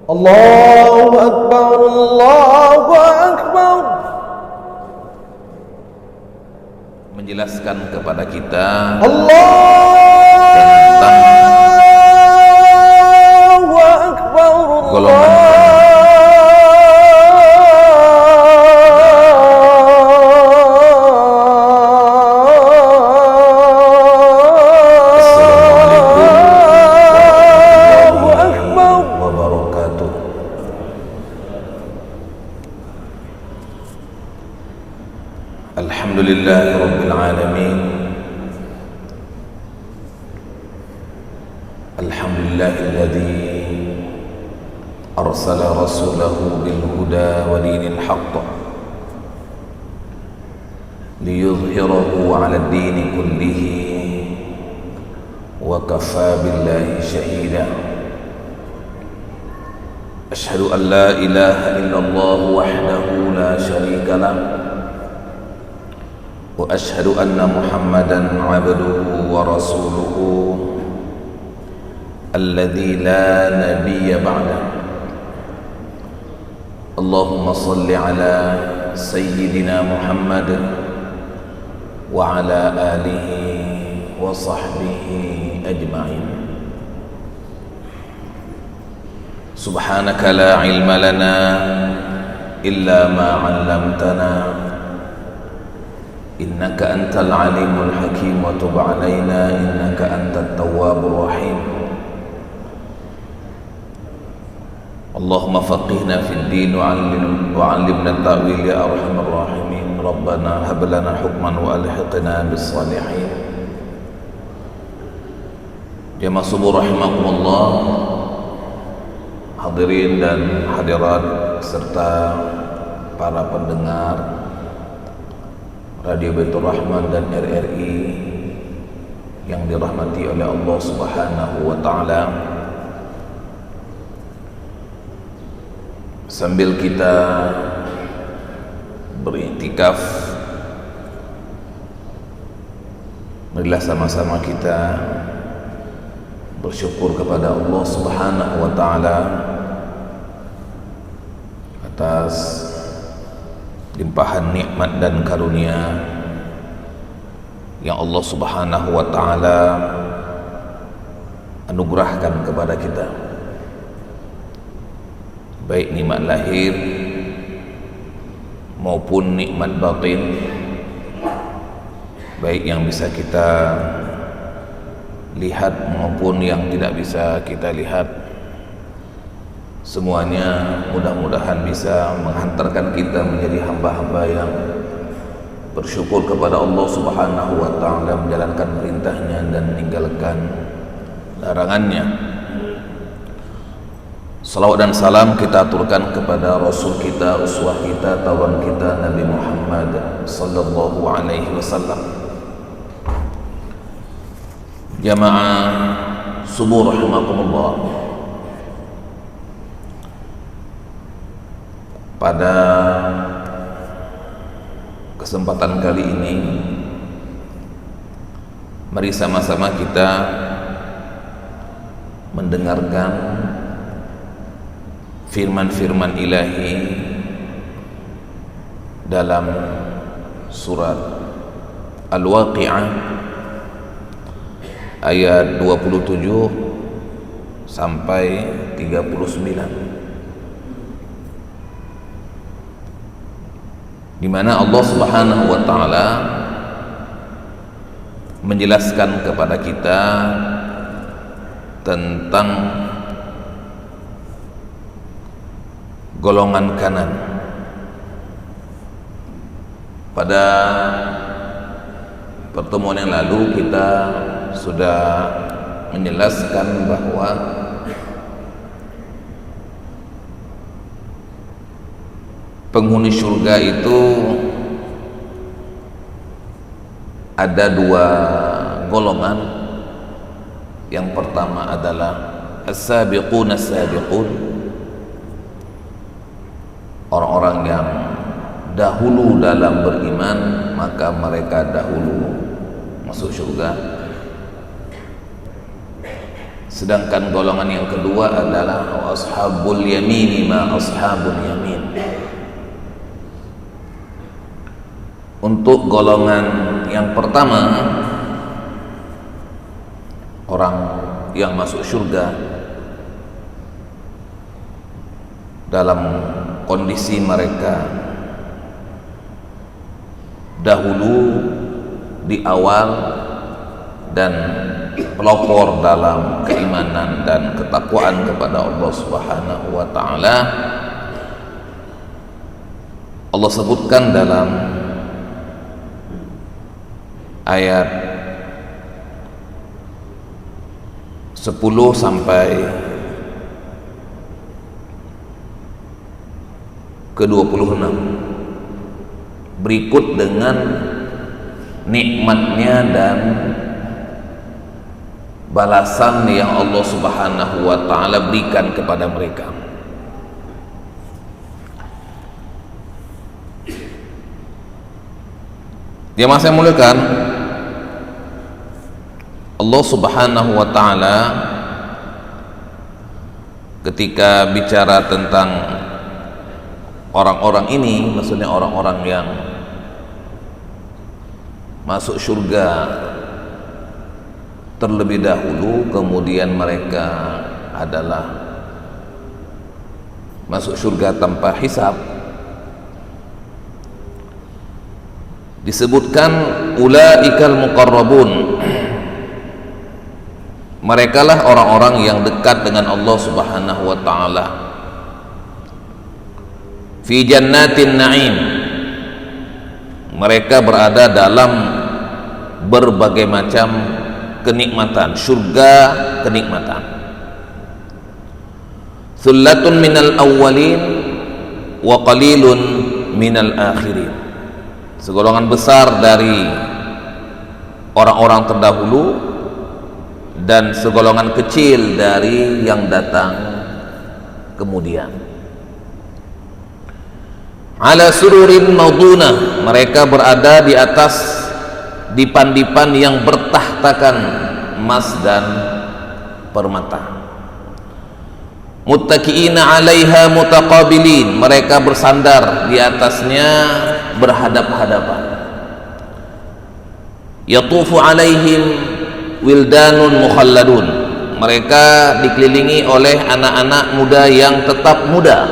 Allahu Akbar, Allahu Akbar. Menjelaskan kepada kita Allahu Akbar, golongan Alhamdulillahi Rabbil Alamin. Alhamdulillahilladzi arsala rasulahu bil huda wa dinil haqq liyuzhirahu 'ala ad-din kullihi wa kafaa billahi shahida. Ashhadu an la ilaha illallah wahdahu la sharika lah wa ashhadu anna Muhammadan 'abduhu wa rasuluhu alladzi la nabiyya ba'dahu. Allahumma salli ala sayyidina Muhammad wa ala alihi wa sahbihi ajma'in. Subhanaka la ilma lana illa ma 'allamtana innaka antal alimul hakim wa tub alaina innaka antat tawwabur rahim. Allahumma faqihna fid din wa 'allimna at-ta'wil ya arhamar rahimin. Rabbana hab lana hukman wa alhiqna bis salihin. Jamaah subuh rahimakumullah, hadirin dan hadirat serta para pendengar Radio Baitur Rahman dan RRI yang dirahmati oleh Allah Subhanahu wa taala. Sambil kita beriktikaf, marilah sama-sama kita bersyukur kepada Allah Subhanahu wa taala atas limpahan nikmat dan karunia yang Allah Subhanahu wa taala anugerahkan kepada kita, baik nikmat lahir maupun nikmat batin, baik yang bisa kita lihat maupun yang tidak bisa kita lihat. Semuanya mudah-mudahan bisa menghantarkan kita menjadi hamba-hamba yang bersyukur kepada Allah Subhanahu wa taala, menjalankan perintahnya dan meninggalkan larangannya. Salawat dan salam kita aturkan kepada Rasul kita, uswah kita, tauladan kita, Nabi Muhammad sallallahu alaihi wasallam. Jamaah subuh rahimakumullah, pada kesempatan kali ini mari sama-sama kita mendengarkan firman-firman ilahi dalam surat Al-Waqi'ah ayat 27 sampai 39, di mana Allah Subhanahu wa taala menjelaskan kepada kita tentang golongan kanan. Pada pertemuan yang lalu kita sudah menjelaskan bahwa penghuni surga itu ada dua golongan. Yang pertama adalah as-sabiqun as-sabiqun, orang-orang yang dahulu dalam beriman, maka mereka dahulu masuk surga. Sedangkan golongan yang kedua adalah ashabul yamin ma ashabul yamin. Untuk golongan yang pertama, orang yang masuk surga dalam kondisi mereka dahulu di awal dan pelopor dalam keimanan dan ketakwaan kepada Allah Subhanahu wa taala. Allah sebutkan dalam ayat 10 sampai ke 26 berikut dengan nikmatnya dan balasan yang Allah Subhanahu wa taala berikan kepada mereka. Dia masih muliakan, Allah Subhanahu wa taala ketika bicara tentang orang-orang ini, maksudnya orang-orang yang masuk surga terlebih dahulu, kemudian mereka adalah masuk surga tanpa hisab, disebutkan ulaikal muqarrabun, merekalah orang-orang yang dekat dengan Allah Subhanahu wa taala, fi jannatin na'im, mereka berada dalam berbagai macam kenikmatan, surga kenikmatan. Thullatun minal awwalin wa qalilun minal akhirin, segolongan besar dari orang-orang terdahulu dan segolongan kecil dari yang datang kemudian. Ala sururin maudunah, mereka berada di atas dipan-dipan yang bertahtakan emas dan permata. Muttaqiina 'alaiha mutaqabilin, mereka bersandar di atasnya berhadap-hadapan. Yatufu 'alaihim wildanun mukhalladun, mereka dikelilingi oleh anak-anak muda yang tetap muda.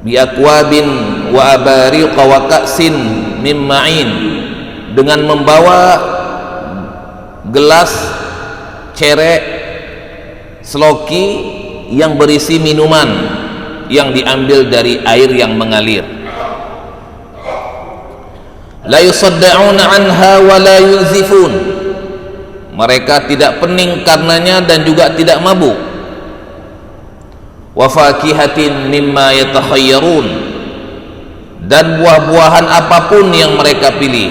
Bi akwabin wa abariqa wa ka'sin mim ma'in, dengan membawa gelas, cerek, seloki yang berisi minuman yang diambil dari air yang mengalir. La yusaddauna anha wa la yuzifun, mereka tidak pening karenanya dan juga tidak mabuk. Wa fakihatin mimma yatakhayyarun, dan buah-buahan apapun yang mereka pilih.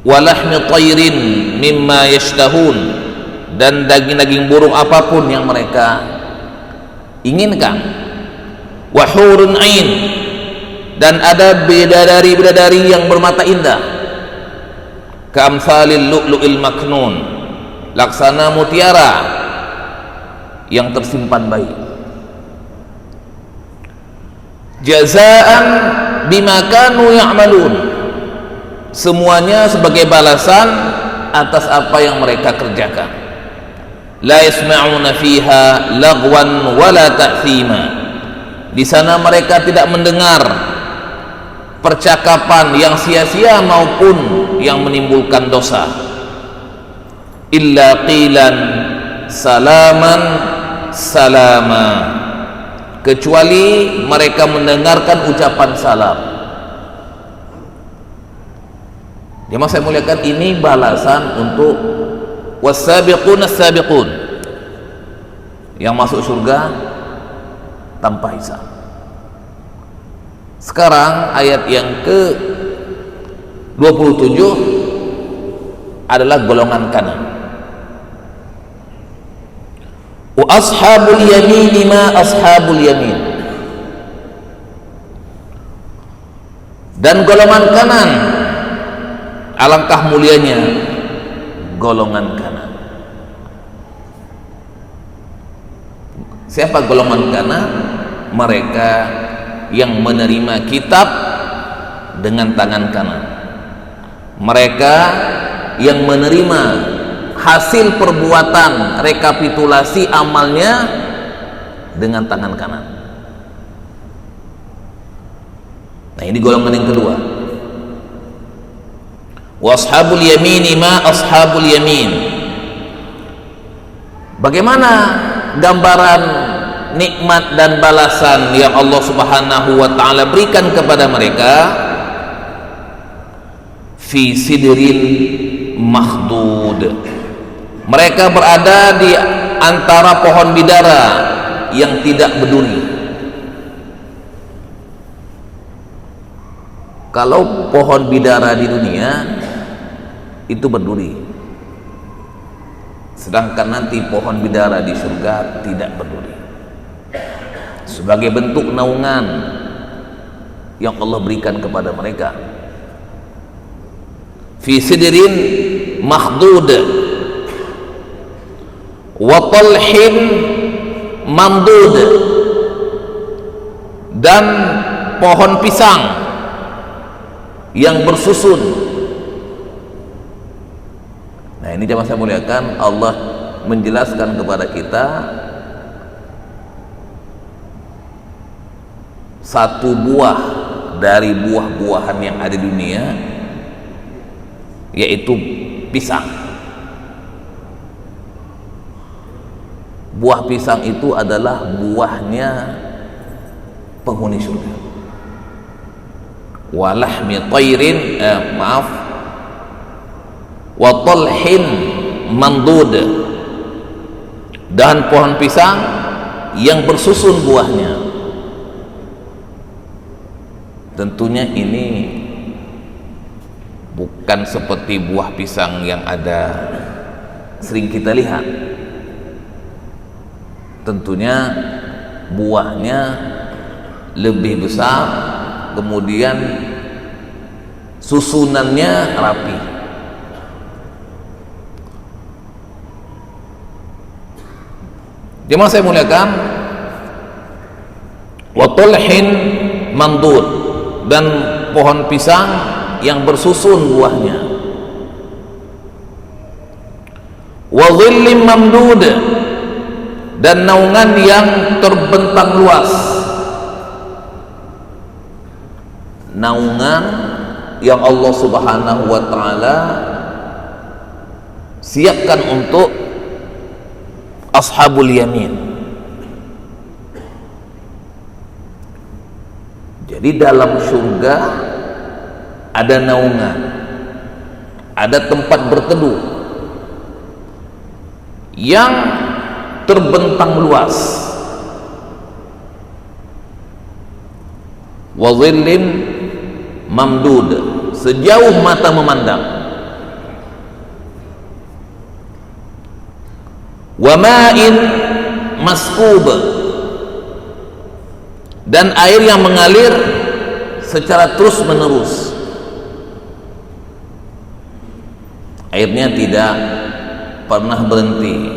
Wa lahmi tayrin mimma yashtahun, dan daging-daging burung apapun yang mereka inginkan. Wa hurun ain, dan ada bidadari-bidadari yang bermata indah. Ka'amsalil lu'lu'il maknun, laksana mutiara yang tersimpan baik. Jazaan bima kanu ya'malun, semuanya sebagai balasan atas apa yang mereka kerjakan. La yasma'una fiha lagwan wala ta'thima, di sana mereka tidak mendengar percakapan yang sia-sia maupun yang menimbulkan dosa. Illa qilan salaman salama, kecuali mereka mendengarkan ucapan salam. Yang saya muliakan, ini balasan untuk was-sabiqun as-sabiqun, yang masuk surga tanpa hisab. Sekarang ayat yang ke 27 adalah golongan kanan. Wa ashabul yamin ma ashabul yamin, dan golongan kanan, alangkah mulianya golongan kanan. Siapa golongan kanan? Mereka yang menerima kitab dengan tangan kanan, mereka yang menerima hasil perbuatan rekapitulasi amalnya dengan tangan kanan. Nah, ini golongan yang kedua. Washabul yamini ma ashabul yamin. Bagaimana gambaran nikmat dan balasan yang Allah Subhanahu wa taala berikan kepada mereka? Fi sidrin makhdud. Mereka berada di antara pohon bidara yang tidak berduri. Kalau pohon bidara di dunia itu berduri, sedangkan nanti pohon bidara di surga tidak berduri, sebagai bentuk naungan yang Allah berikan kepada mereka. Fi sidrin makhdud wa talhin mamdud, dan pohon pisang yang bersusun. Nah, ini jemaah saya muliakan, Allah menjelaskan kepada kita satu buah dari buah-buahan yang ada di dunia, yaitu pisang. Buah pisang itu adalah buahnya penghuni surga. Walahmi tayrin wa talhin mandud, dan pohon pisang yang bersusun buahnya. Tentunya ini bukan seperti buah pisang yang ada sering kita lihat. Tentunya buahnya lebih besar, kemudian susunannya rapi. Jemaah saya muliakan, wa talhin mandud, dan pohon pisang yang bersusun buahnya. Wa dhillim mamdud, dan naungan yang terbentang luas. Naungan yang Allah Subhanahu wa taala siapkan untuk ashabul yamin. Jadi dalam surga ada naungan, ada tempat berteduh yang terbentang luas. Wa dhillin mamdud, sejauh mata memandang. Wa ma'in maskub, dan air yang mengalir secara terus menerus. Airnya tidak pernah berhenti,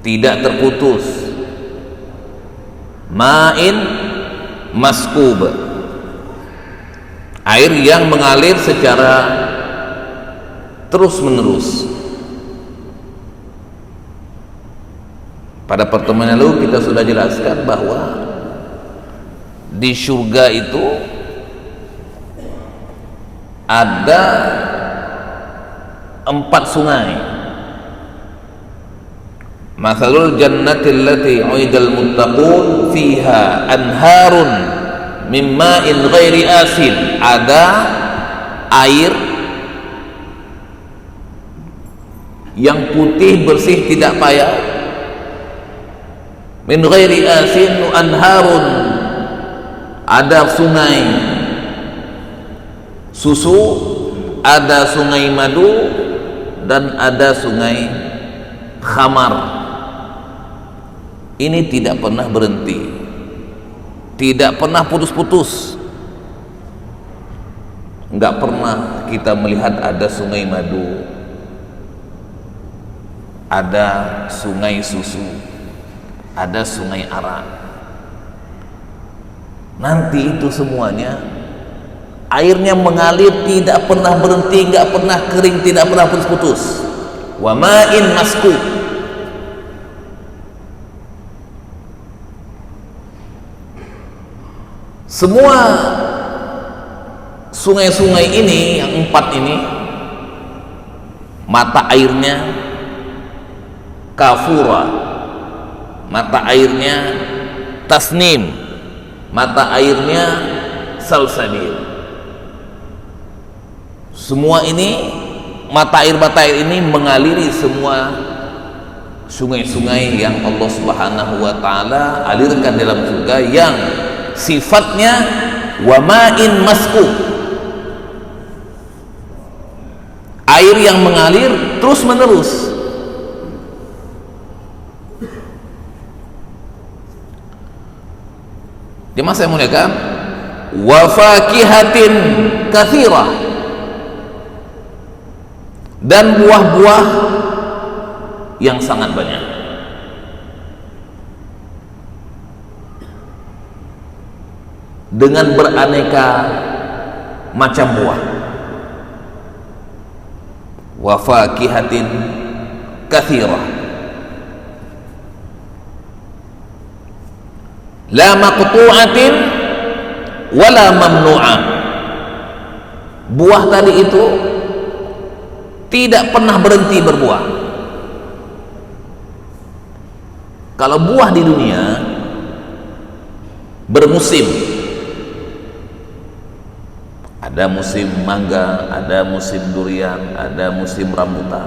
tidak terputus. Ma'in maskub, air yang mengalir secara terus menerus. Pada pertemuan lalu kita sudah jelaskan bahwa di surga itu ada 4 sungai. Mathalul jannati allati 'uidal muttaqun fiha anharun min ma'in ghairi asin. Ada air yang putih bersih tidak payah. Min ghairi asin anharun, ada sungai susu, ada sungai madu, dan ada sungai khamar. Ini tidak pernah berhenti, tidak pernah putus-putus. Enggak pernah kita melihat ada sungai madu, ada sungai susu, ada sungai Arak. Nanti itu semuanya airnya mengalir, tidak pernah berhenti, nggak pernah kering, tidak pernah putus-putus. Wa ma'in maskub. Semua sungai-sungai ini, yang 4 ini, mata airnya kafura, mata airnya tasnim, mata airnya salsabil. Semua ini mata air ini mengaliri semua sungai-sungai yang Allah Subhanahu wa taala alirkan dalam surga, yang sifatnya wa ma'in maskub, air yang mengalir terus menerus. Jemaah saya muliakan, wa fakihatin katsirah, dan buah-buah yang sangat banyak. Dengan beraneka macam buah. Wa fakihatin katsirah, la maqtu'atin wala mamnu'ah. Buah tadi itu tidak pernah berhenti berbuah. Kalau buah di dunia bermusim, ada musim mangga, ada musim durian, ada musim rambutan.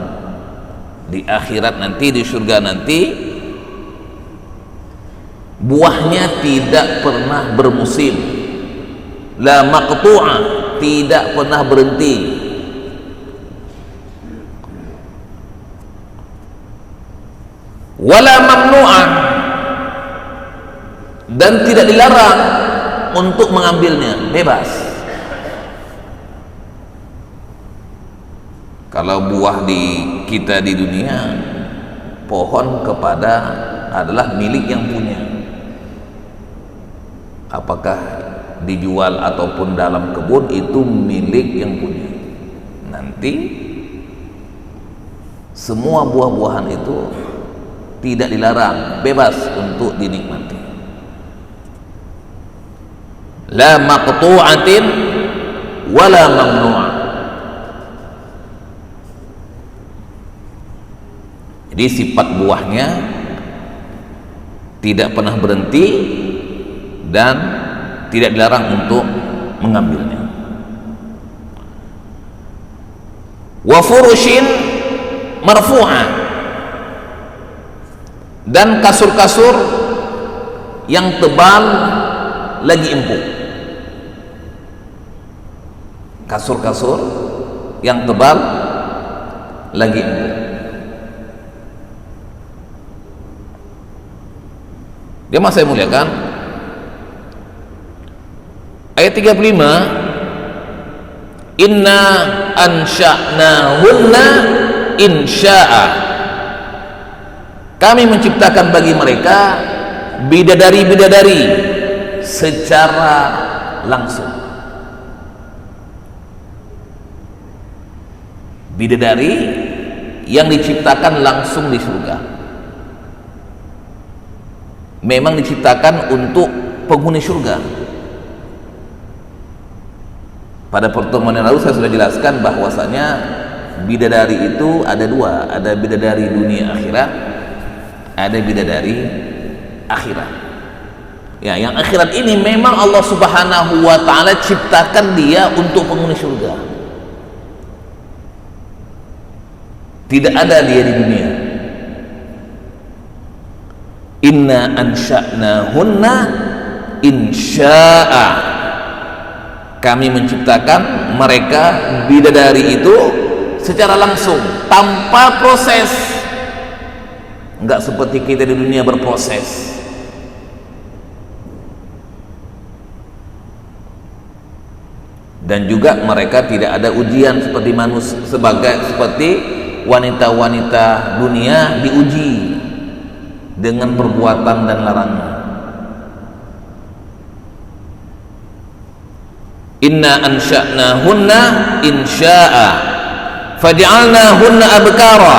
Di akhirat nanti, di surga nanti, buahnya tidak pernah bermusim, la maqtu'ah, tidak pernah berhenti. Wala mamnu'ah, dan tidak dilarang untuk mengambilnya, bebas. Kalau buah di kita di dunia, pohon kepada adalah milik yang punya. Apakah dijual ataupun dalam kebun, itu milik yang punya. Nanti semua buah-buahan itu tidak dilarang, bebas untuk dinikmati. La maqtu'atin wala mamnu'ah. Jadi sifat buahnya tidak pernah berhenti dan tidak dilarang untuk mengambilnya. Wa furushin marfu'ah, dan kasur-kasur yang tebal lagi empuk. Kasur-kasur yang tebal lagi empuk. Dia saya muliakan, ayat 35, inna ansha'nahunna insya'a, kami menciptakan bagi mereka bidadari-bidadari secara langsung. Bidadari yang diciptakan langsung di surga, memang diciptakan untuk penghuni surga. Pada pertemuan yang lalu saya sudah jelaskan bahwasanya bidadari itu ada 2, ada bidadari dunia akhirat, ada bidadari akhirat. Ya, yang akhirat ini memang Allah Subhanahu wa taala ciptakan dia untuk penghuni surga. Tidak ada dia di dunia. Inna ansha'nahunna insya'a, kami menciptakan mereka bidadari itu secara langsung, tanpa proses. Enggak seperti kita di dunia berproses. Dan juga mereka tidak ada ujian seperti manusia, seperti wanita-wanita dunia diuji dengan perbuatan dan larangan. Inna ansha'nahunna insya'a faj'alnahunna abkara,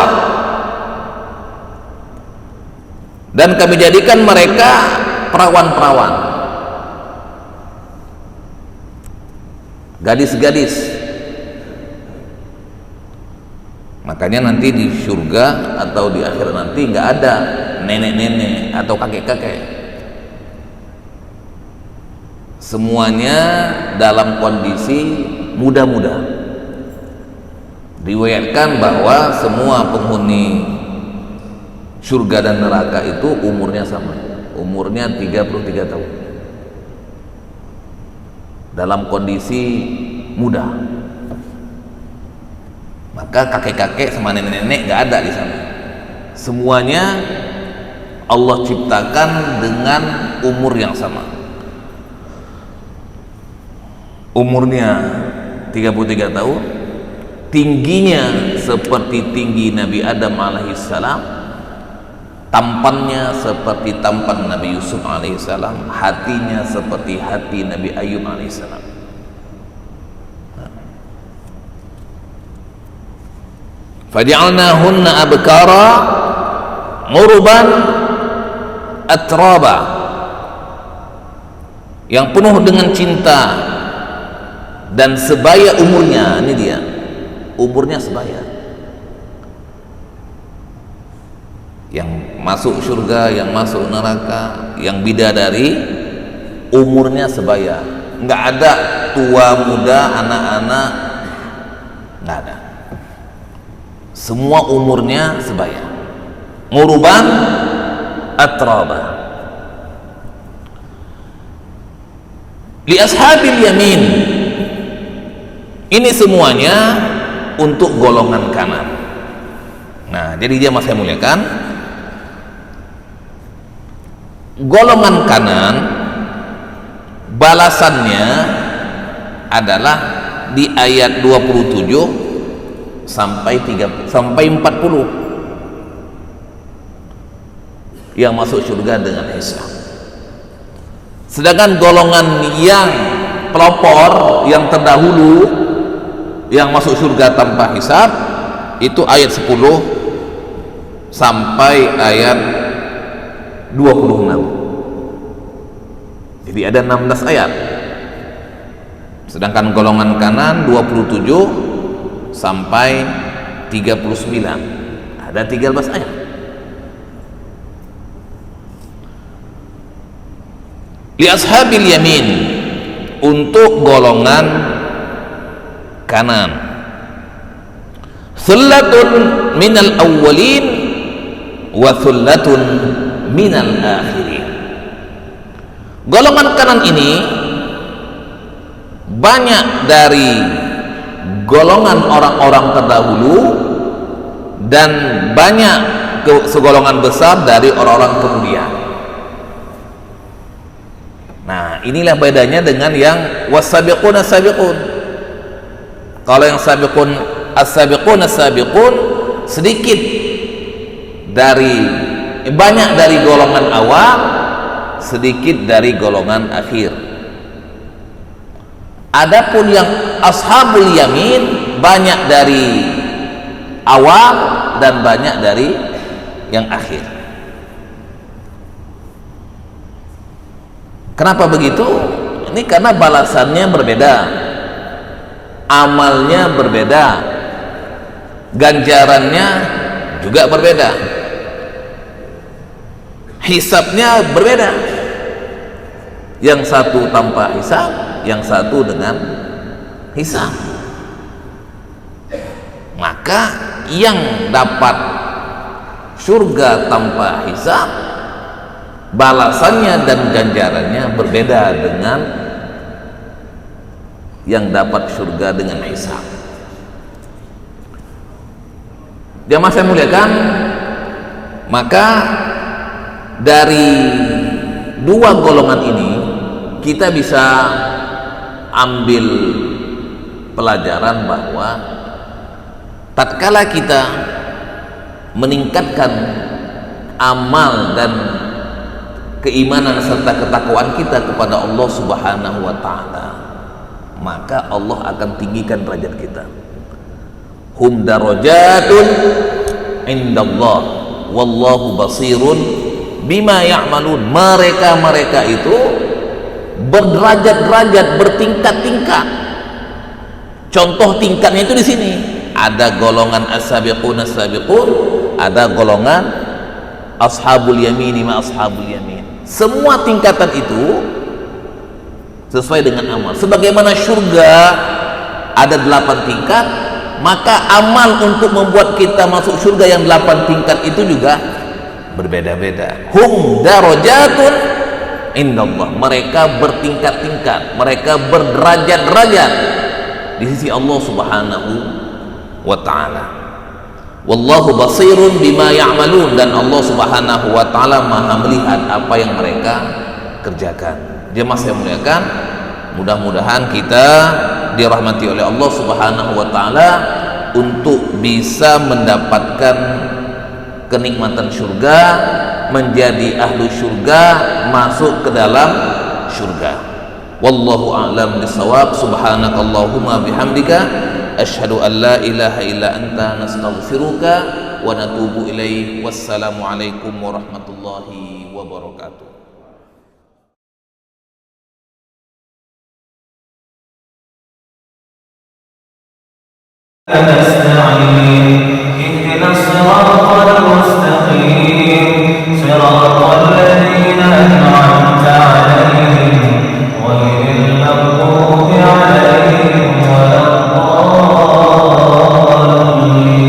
dan kami jadikan mereka perawan-perawan, gadis-gadis. Makanya nanti di surga atau di akhirat nanti nggak ada nenek-nenek atau kakek-kakek, semuanya dalam kondisi muda-muda. Riwayatkan bahwa semua penghuni surga dan neraka itu umurnya sama, umurnya 33 tahun, dalam kondisi muda. Maka kakek-kakek sama nenek-nenek gak ada di sana. Semuanya Allah ciptakan dengan umur yang sama. Umurnya 33 tahun, tingginya seperti tinggi Nabi Adam alaihissalam, tampannya seperti tampan Nabi Yusuf alaihissalam, hatinya seperti hati Nabi Ayub alaihissalam. Faj'alnahunna abkara urban atraba, yang penuh dengan cinta dan sebaya umurnya. Ini dia, umurnya sebaya. Yang masuk surga, yang masuk neraka, yang bidadari, umurnya sebaya. Nggak ada tua muda, anak-anak, nggak ada. Semua umurnya sebaya. Ngurban atraba. Li ashabil yamin, ini semuanya untuk golongan kanan. Nah, jadi dia masih muliakan, golongan kanan balasannya adalah di ayat 27 sampai 40 yang masuk surga dengan hisab. Sedangkan golongan yang pelopor, yang terdahulu, yang masuk surga tanpa hisab, itu ayat 10 sampai ayat 26. Jadi ada 16 ayat. Sedangkan golongan kanan 27 sampai 39, ada 13 ayat. Li ashabil yamin, untuk golongan kanan, thullatun minal awwalin wa thullatun minal akhirin. Golongan kanan ini banyak dari golongan orang-orang terdahulu dan banyak segolongan besar dari orang-orang kemudian. Nah, inilah bedanya dengan yang was-sabiqun as-sabiqun. Kalau yang sabiqun as-sabiqun as-sabiqun sedikit dari, banyak dari golongan awal, sedikit dari golongan akhir. Adapun yang ashabul yamin banyak dari awal dan banyak dari yang akhir. Kenapa begitu? Ini karena balasannya berbeda, amalnya berbeda, ganjarannya juga berbeda, hisabnya berbeda. Yang satu tanpa hisab, yang satu dengan hisab. Maka yang dapat surga tanpa hisab, balasannya dan ganjarannya berbeda dengan yang dapat surga dengan hisab. Jamaah saya muliakan, maka dari dua golongan ini kita bisa ambil pelajaran bahwa tatkala kita meningkatkan amal dan keimanan serta ketakwaan kita kepada Allah Subhanahu wa taala, maka Allah akan tinggikan derajat kita. Hum darajatun indallah wallahu basirun bima ya'malun. Mereka itu berderajat-derajat, bertingkat-tingkat. Contoh tingkatnya itu di sini. Ada golongan as-sabiqun as-sabiqun, ada golongan ashabul yamin ma ashabul yamin. Semua tingkatan itu sesuai dengan amal. Sebagaimana surga ada 8 tingkat, maka amal untuk membuat kita masuk surga yang 8 tingkat itu juga berbeda-beda. Hum darajatun indallah. Mereka bertingkat-tingkat, mereka berderajat-derajat di sisi Allah Subhanahu wa taala. Wallahu basirun bima ya'malun, dan Allah Subhanahu wa taala Maha melihat apa yang mereka kerjakan. Jemaah saya muliakan, mudah-mudahan kita dirahmati oleh Allah Subhanahu wa taala untuk bisa mendapatkan kenikmatan surga, menjadi ahlu surga, masuk ke dalam surga. Wallahu a'lam bissawab. Subhanakallahumma bihamdika asyhadu an la ilaha illa anta nastaghfiruka wa natubu ilaik. Wassalamu alaikum warahmatullahi wabarakatuh. نستعين اهدنا الصراط المستقيم صراط الذين أنعمت عليهم غير المغضوب عليهم ولا الضالين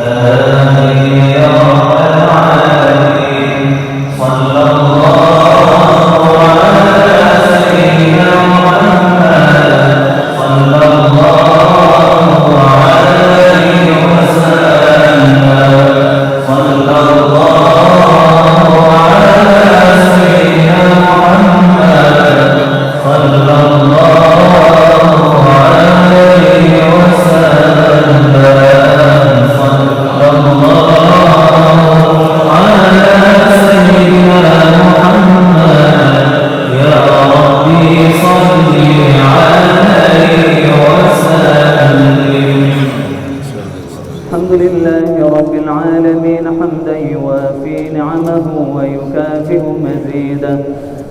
آمين يا رب العالمين. صلى الله على سيدنا محمد صلى الله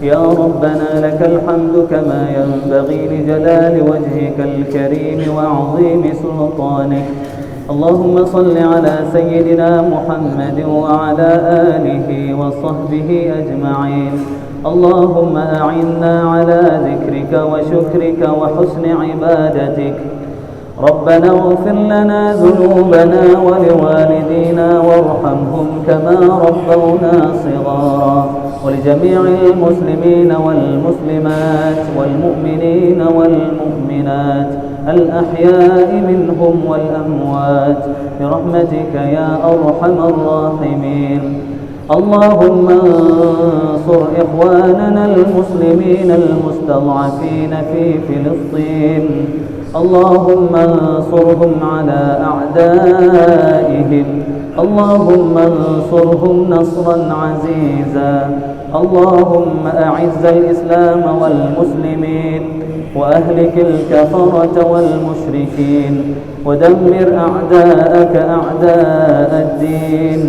يا ربنا لك الحمد كما ينبغي لجلال وجهك الكريم وعظيم سلطانك. اللهم صل على سيدنا محمد وعلى آله وصحبه أجمعين. اللهم أعنا على ذكرك وشكرك وحسن عبادتك. ربنا اغفر لنا ذنوبنا ولوالدينا وارحمهم كما ربونا صغارا، ولجميع المسلمين والمسلمات والمؤمنين والمؤمنات الأحياء منهم والأموات برحمتك يا أرحم الراحمين. اللهم انصر إخواننا المسلمين المستضعفين في فلسطين. اللهم انصرهم على أعدائهم. اللهم انصرهم نصرا عزيزا. اللهم أعز الإسلام والمسلمين وأهلك الكفرة والمشركين ودمر أعداءك أعداء الدين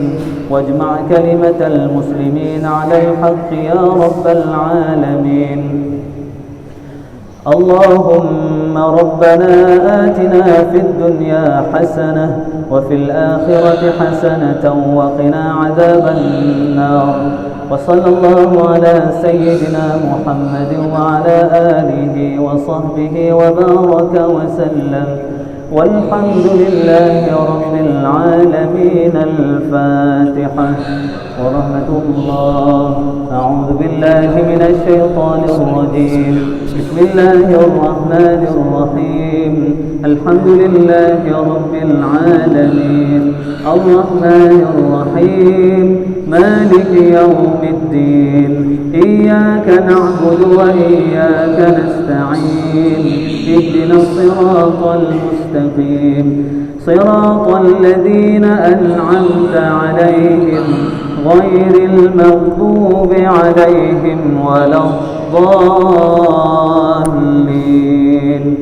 واجمع كلمة المسلمين على الحق يا رب العالمين. اللهم ربنا آتنا في الدنيا حسنة وفي الآخرة حسنة وقنا عذاب النار. وصلى الله على سيدنا محمد وعلى آله وصحبه وبارك وسلم، والحمد لله رب العالمين. الفاتحة. ورحمة الله. أعوذ بالله من الشيطان الرجيم. بسم بسم الله الرحمن الرحيم الحمد لله رب العالمين الرحمن الرحيم مالك يوم الدين إياك نعبد وإياك نستعين اهدنا الصراط المستقيم صراط الذين أنعمت عليهم غير المغضوب عليهم ولا الضالين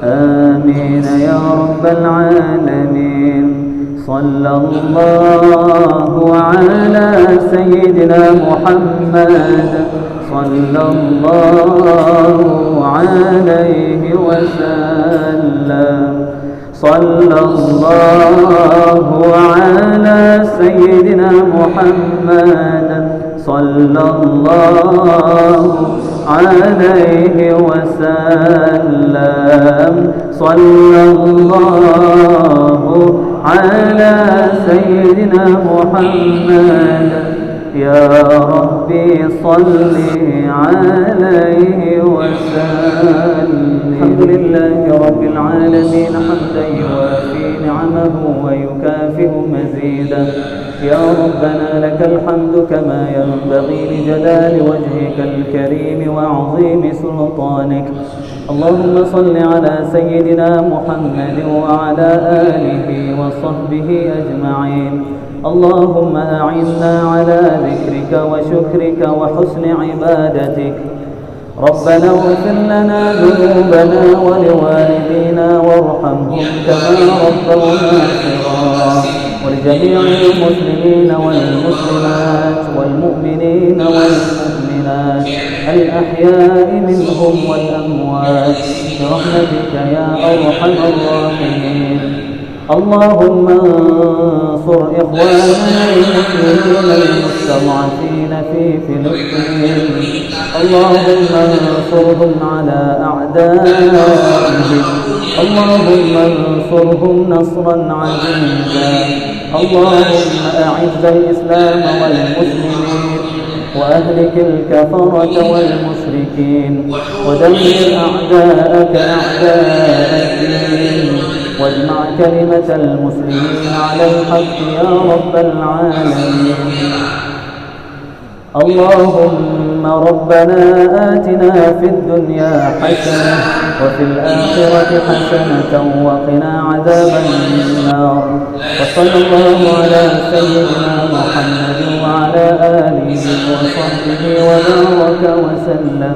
آمين يا رب العالمين صلى الله على سيدنا محمد صلى الله عليه وسلم صلى الله على سيدنا محمد صلى الله عليه وسلم صلى الله على سيدنا محمد يا ربي صل عليه وسلم الحمد لله رب العالمين حمدا يوافي نعمه ويكافئ مزيدا يا ربنا لك الحمد كما ينبغي لجلال وجهك الكريم وعظيم سلطانك اللهم صل على سيدنا محمد وعلى آله وصحبه أجمعين اللهم أعنا على ذكرك وشكرك وحسن عبادتك ربنا اغفر لنا ذنوبنا ولوالدينا وارحمهم كما ربونا صغارا ولجميع المسلمين والمسلمات والمؤمنين والمؤمنات الأحياء منهم والأموات برحمتك يا أرحم الراحمين اللهم انصر إخواننا المسلمين المستضعفين في فلسطين اللهم انصرهم على أعدائهم اللهم انصرهم نصرا عزيزا اللهم أعز الإسلام والمسلمين وأهلك الكفرة والمشركين ودمر أعداءك أعداء الدين واجمع كلمة المسلمين على الحق يا رب العالمين اللهم ربنا آتنا في الدنيا حسنة وفي الآخرة حسنة وقنا عذاب النار وصلى الله على سيدنا محمد وعلى آله وصحبه وبارك وسلم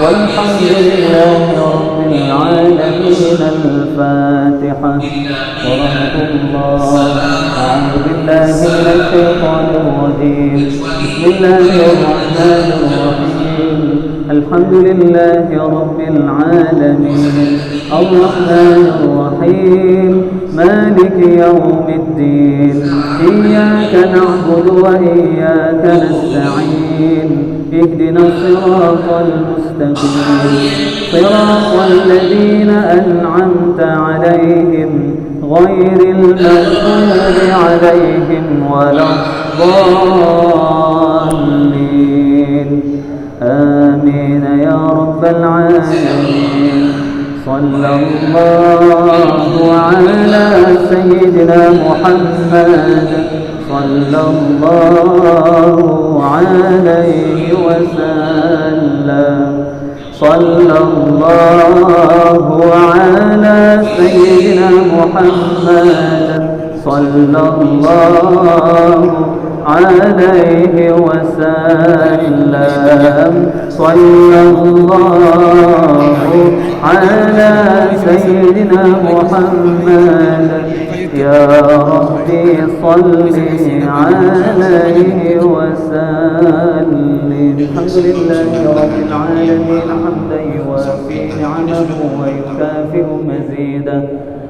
والحمد لله رب العالمين الفاتحة ورحمة الله أعوذ بالله من الشيطان الرجيم بسم الله الرحمن الرحيم الحمد لله رب العالمين الرحمن الرحيم مالك يوم الدين إياك نعبد وإياك نستعين اهدنا الصراط المستقيم صراط الذين أنعمت عليهم غير المغضوب عليهم ولا الضالين آمين يا رب العالمين صلى الله على سيدنا محمد صلى الله عليه وسلم صلى الله على سيدنا محمد صلى الله عليه وسلم صلى الله على سيدنا محمد يا ربي صل عليه وسلم الحمد لله رب العالمين حمدا يوافي نعمه ويكافئ مزيدا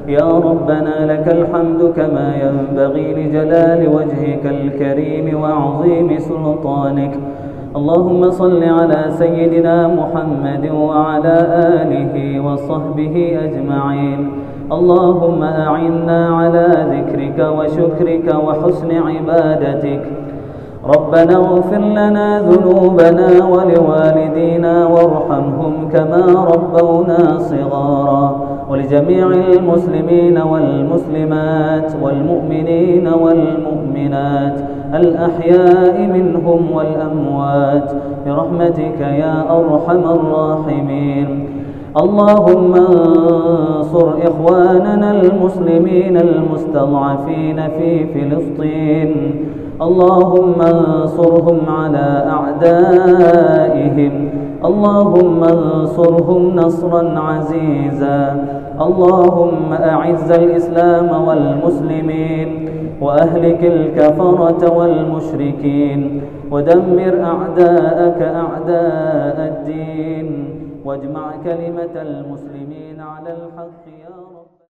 يا ربنا لك الحمد كما ينبغي لجلال وجهك الكريم وعظيم سلطانك اللهم صل على سيدنا محمد وعلى آله وصحبه أجمعين اللهم أعنا على ذكرك وشكرك وحسن عبادتك ربنا اغفر لنا ذنوبنا ولوالدينا وارحمهم كما ربونا صغارا ولجميع المسلمين والمسلمات والمؤمنين والمؤمنات الأحياء منهم والأموات برحمتك يا أرحم الراحمين. اللهم انصر إخواننا المسلمين المستضعفين في فلسطين، اللهم انصرهم على أعدائهم، اللهم انصرهم نصرا عزيزا. اللهم أعز الإسلام والمسلمين وأهلك الكفرة والمشركين ودمر أعداءك أعداء الدين واجمع كلمة المسلمين على الحق.